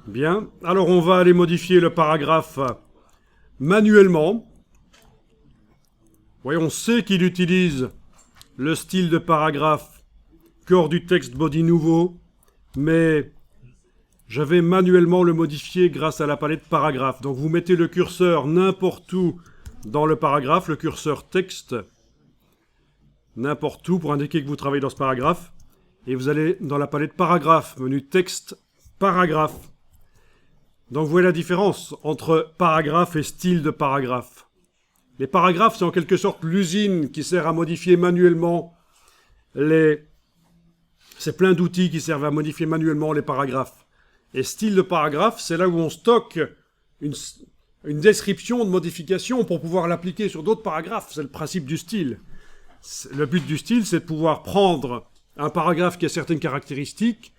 Bien. Alors, on va aller modifier le paragraphe manuellement. Voyons, on sait qu'il utilise le style de paragraphe corps du texte body nouveau, mais je vais manuellement le modifier grâce à la palette paragraphe. Donc, vous mettez le curseur n'importe où dans le paragraphe, le curseur texte, n'importe où pour indiquer que vous travaillez dans ce paragraphe. Et vous allez dans la palette paragraphe, menu texte, paragraphe. Donc vous voyez la différence entre paragraphe et style de paragraphe. Les paragraphes, c'est en quelque sorte l'usine qui sert à modifier manuellement C'est plein d'outils qui servent à modifier manuellement les paragraphes. Et style de paragraphe, c'est là où on stocke une description de modification pour pouvoir l'appliquer sur d'autres paragraphes. C'est le principe du style. Le but du style, c'est de pouvoir prendre un paragraphe qui a certaines caractéristiques,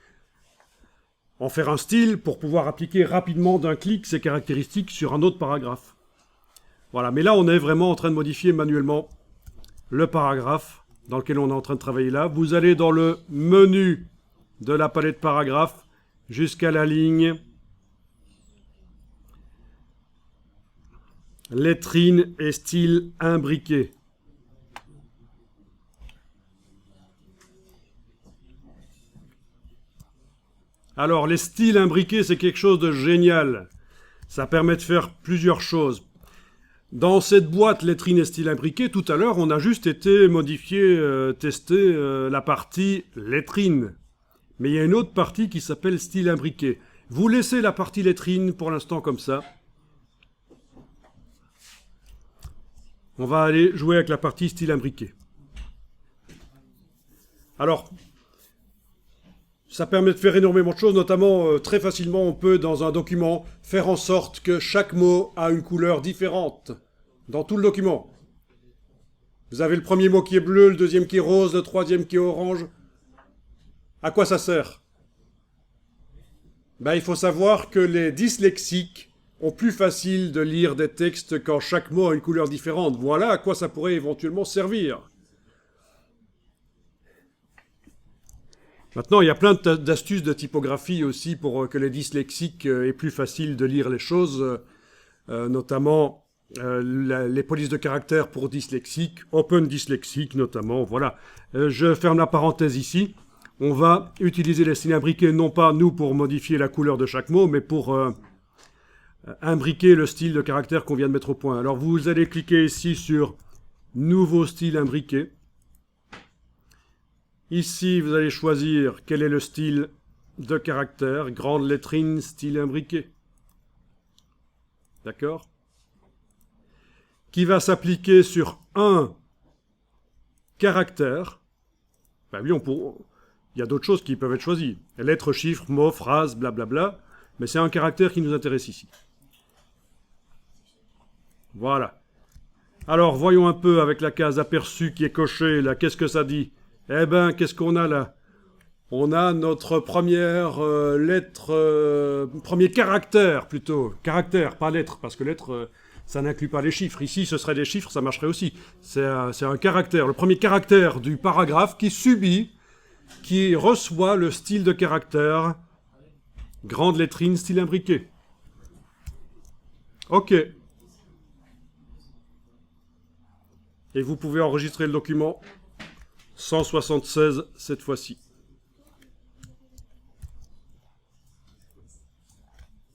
en faire un style pour pouvoir appliquer rapidement d'un clic ces caractéristiques sur un autre paragraphe. Voilà, mais là on est vraiment en train de modifier manuellement le paragraphe dans lequel on est en train de travailler là. Vous allez dans le menu de la palette paragraphe jusqu'à la ligne lettrine et style imbriqué. Alors, les styles imbriqués, c'est quelque chose de génial. Ça permet de faire plusieurs choses. Dans cette boîte lettrine et style imbriqué, tout à l'heure, on a juste été tester la partie lettrine. Mais il y a une autre partie qui s'appelle style imbriqué. Vous laissez la partie lettrine pour l'instant comme ça. On va aller jouer avec la partie style imbriqué. Alors, ça permet de faire énormément de choses, notamment très facilement on peut dans un document faire en sorte que chaque mot a une couleur différente dans tout le document. Vous avez le premier mot qui est bleu, le deuxième qui est rose, le troisième qui est orange. À quoi ça sert ? Il faut savoir que les dyslexiques ont plus facile de lire des textes quand chaque mot a une couleur différente. Voilà à quoi ça pourrait éventuellement servir. Maintenant, il y a plein d'astuces de typographie aussi pour que les dyslexiques aient plus facile de lire les choses, notamment les polices de caractères pour dyslexiques, Open Dyslexic notamment, voilà. Je ferme la parenthèse ici. On va utiliser les styles imbriqués, non pas nous pour modifier la couleur de chaque mot, mais pour imbriquer le style de caractère qu'on vient de mettre au point. Alors vous allez cliquer ici sur Nouveau style imbriqué. Ici, vous allez choisir quel est le style de caractère, grande lettrine, style imbriqué. D'accord ? Qui va s'appliquer sur un caractère. Oui, il y a d'autres choses qui peuvent être choisies. Lettres, chiffres, mots, phrases, blablabla. Mais c'est un caractère qui nous intéresse ici. Voilà. Alors, voyons un peu avec la case aperçu qui est cochée, là, qu'est-ce que ça dit ? Eh ben, qu'est-ce qu'on a là ? On a notre première lettre, premier caractère plutôt. Caractère, pas lettre, parce que lettre, ça n'inclut pas les chiffres. Ici, ce serait des chiffres, ça marcherait aussi. C'est un caractère, le premier caractère du paragraphe qui reçoit le style de caractère, grande lettrine, style imbriqué. OK. Et vous pouvez enregistrer le document 176 cette fois-ci.